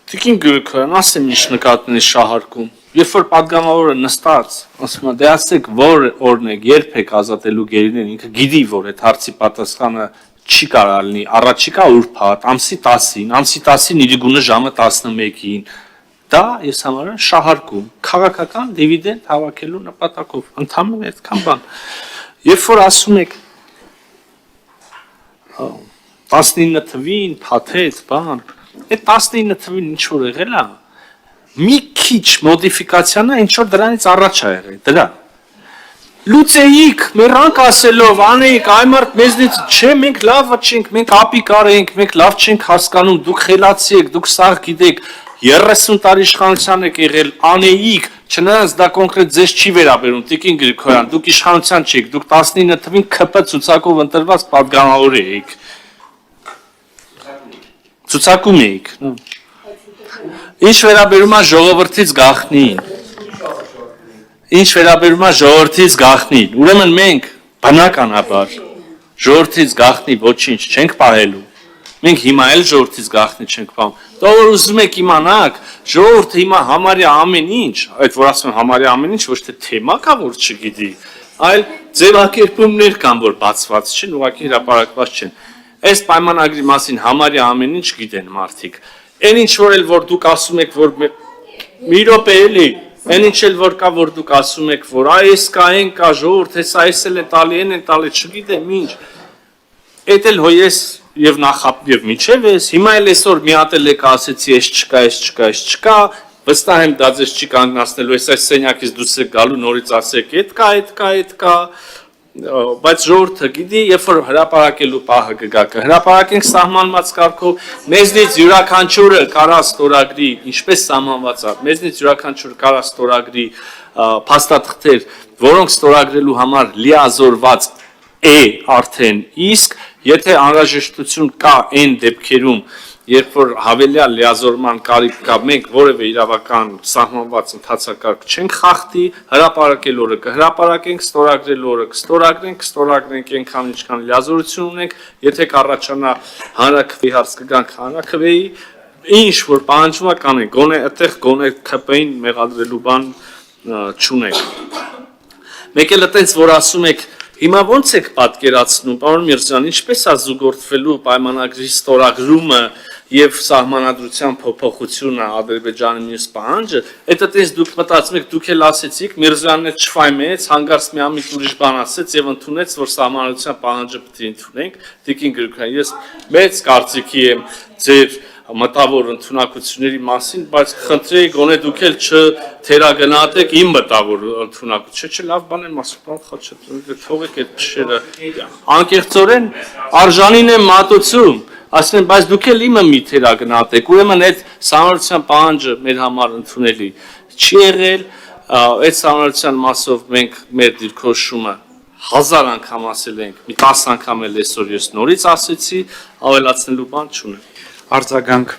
Տիկին Գրիգորյան, ասեմ ինչ նկատն է շահարկում։ Երբ որ падգամավորը նստած, ասում է, դե ասեք որ օրն եք, երբ եք ազատելու գերիներին, ինքը գիտի, որ այդ հարցի պատասխանը չի կարող լինի, առաջիկա ուրբաթ, ամսի 10-ին, ամսի 10-ին իր գունը ժամը 11-ին։ Դա ես համարում եմ շահարկում, քաղաքական դիվիդենդ հավաքելու նպատակով, ընդհանրապես այդքան բան։ Երբ որ ասում եք 19 թվին փաթեց, բան, այդ 19 թվին ինչ որ եղել է, մի քիչ մոդիֆիկացիան է, ինչ որ դրանից առաջ է եղել, դրա։ Լուծեիք, մեռանք ասելով, անեիք, այ մարդ մեզնից, չէ, մենք լավը չենք, մենք ապիկար ենք, մենք լավ չենք հասկանում, դուք խելացի եք, դուք սաղ գիտեք, 30 տարի իշխանության եք եղել, անեիք, չնայած դա կոնկրետ ձեզ չի վերաբերում, Տիկին Գրիգորյան, դուք իշխանության չեք, դուք 19 թվին ՔՊ ցուցակով ընտրված падգամավոր էիք։ Ցուցակում էիք։ Ինչ վերաբերում է ժողովրդից գաղտնին։ Ինչ վերաբերում է ժողովրդից գաղտնին։ Ուրեմն մենք բնականաբար ժողովրդից գաղտնի ոչինչ չենք պահելու։ Մենք հիմա էլ ժողովրդից գաղտնի չենք պահում։ Դա որ ուզում եք իմանաք, ժողովուրդը հիմա համարյա ամեն ինչ, այդ որ ասում են համարյա ամեն ինչ, ոչ թե թեմա կա, որ չգիտի, այլ ձևակերպումներ կան, որ բացված չեն, ուղղակի հրապարակված չեն։ Այս պայմանագրի մասին համարյա ամեն ինչ գիտեն մարդիկ։ Այն ինչ որ դուք ասում եք, որ մի րոպե էլի, այն ինչ որ կա, որ դուք ասում եք, որ այս կա, այն կա, ժողովուրդ, այս էլ է տալի, այն են տալի, չգիտեմ ինչ։ Այդ էլ հո ես եւ նախապ եւ միջև ես, հիմա էլ այսօր մի հատ էլ եք ասեցի, այս չկա, վստահ եմ դա ձեզ չի կանգնացնելու, այս սենյակից դուրս եք գալու, նորից ասեք, այդ կա, բայց ժողովուրդը գիտի, երբ որ հրապարակելու պահը կգա, կհրապարակենք սահմանված կարգով, մեզնից յուրաքանչյուրը կարա ստորագրի, ինչպես սահմանված է, մեզնից յուրաքանչյուրը կարա ստորագրի փաստաթղթեր, որոնք ստորագրելու համար լիազորված է արդեն իսկ, եթե անհրաժեշտություն կա այն դեպքերում, երբ որ հավելյալ լիազորման կարիք կա, մենք որևէ իրավական սահմանված ընթացակարգ չենք խախտի, հրապարակել օրը կհրապարակենք, ստորագրել օրը կստորագրենք այնքան ինչքան լիազորություն ունենք, եթե կառաջանա հանրաքվեի հարց կգանք հանրաքվեի, ինչ որ պահանջվում է կանենք, գոնե այդտեղ գոնե ՔՊ-ին մեղադրելու բան չունենք։ Մեկ էլ այդպես որ ասում եք հիմա ո՞նց եք պատկերացնում, պարոն Միրզյան, ինչպես է զուգորդվելու պայմանագրի ստորագրումը եւ սահմանադրության փոփոխությունը Ադրբեջանի մյուս պահանջը, այդ այդպես դուք մտածում եք, դուք էլ ասեցիք, Միրզյանն է չֆայմեց, հանգարց մի ամիջ ուրիշ բան ասեց եւ ընդունեց, որ սահմանադրության պահանջը պետք է ընդունենք, Տիկին Գրիգորյան, ես մեծ կարծիքի եմ ձեր մտավոր ընդունակությունների մասին, բայց խնդրեի գոնե դուք էլ չթերագնահատեք իմ մտավոր ընդունակություն, չէ, լավ բան եմ ասում, պարոն Խաչատրյան, թողեք այդ փշերը, անկեղծորեն արժանին եմ մատուցում, ասում եմ, բայց դուք էլ իմը մի թերագնահատեք, ուրեմն այդ սահմանադրության պահանջը մեր համար ընդունելի չի եղել, այդ սահմանադրության մասով մենք մեր դիրքորոշումը 1000 անգամ ասել ենք, մի 10 անգամ էլ այսօր ես նորից ասեցի, ավելացնելու բան չունեմ։ Արձագանք